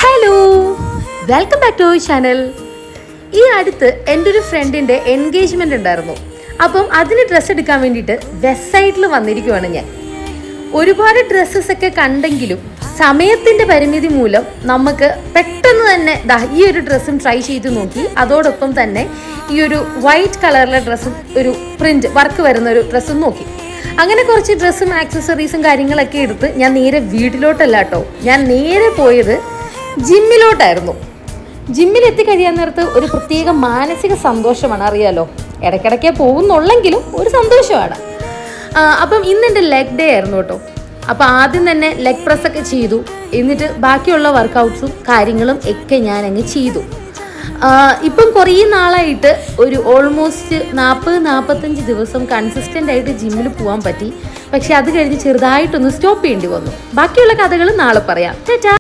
Hello, welcome back to our channel. ഈ അടുത്ത് എൻ്റെ ഒരു ഫ്രണ്ടിൻ്റെ എൻഗേജ്മെൻ്റ് ഉണ്ടായിരുന്നു. അപ്പം അതിന് ഡ്രസ്സ് എടുക്കാൻ വേണ്ടിയിട്ട് വെസ്റ്റ് സൈഡിൽ വന്നിരിക്കുവാണ് ഞാൻ. ഒരുപാട് ഡ്രസ്സസ് ഒക്കെ കണ്ടെങ്കിലും സമയത്തിൻ്റെ പരിമിതി മൂലം നമുക്ക് പെട്ടെന്ന് തന്നെ ഈ ഒരു ഡ്രസ്സും ട്രൈ ചെയ്ത് നോക്കി. അതോടൊപ്പം തന്നെ ഈ ഒരു വൈറ്റ് കളറിലെ ഡ്രസ്സും ഒരു പ്രിൻറ്റ് വർക്ക് വരുന്ന ഒരു ഡ്രസ്സും നോക്കി. അങ്ങനെ കുറച്ച് ഡ്രസ്സും ആക്സസറീസും കാര്യങ്ങളൊക്കെ എടുത്ത് ഞാൻ നേരെ വീട്ടിലോട്ടല്ല കേട്ടോ, ഞാൻ നേരെ പോയത് ജിമ്മിലോട്ടായിരുന്നു. ജിമ്മിൽ എത്തിക്കഴിയാൻ നേരത്ത് ഒരു പ്രത്യേക മാനസിക സന്തോഷമാണ്, അറിയാലോ. ഇടയ്ക്കിടയ്ക്ക് പോകുന്നുള്ളെങ്കിലും ഒരു സന്തോഷമാണ്. അപ്പം ഇന്ന് എൻ്റെ ലെഗ് ഡേ ആയിരുന്നു കേട്ടോ. അപ്പോൾ ആദ്യം തന്നെ ലെഗ് പ്രസ്സൊക്കെ ചെയ്തു. എന്നിട്ട് ബാക്കിയുള്ള വർക്കൗട്ട്സും കാര്യങ്ങളും ഒക്കെ ഞാൻ അങ്ങ് ചെയ്തു. ഇപ്പം കുറേ നാളായിട്ട് ഒരു ഓൾമോസ്റ്റ് 40-45 ദിവസം കൺസിസ്റ്റൻ്റ് ആയിട്ട് ജിമ്മിൽ പോകാൻ പറ്റി. പക്ഷെ അത് കഴിഞ്ഞ് ചെറുതായിട്ടൊന്ന് സ്റ്റോപ്പ് ചെയ്യേണ്ടി വന്നു. ബാക്കിയുള്ള കഥകൾ നാളെ പറയാം. ടാറ്റാ.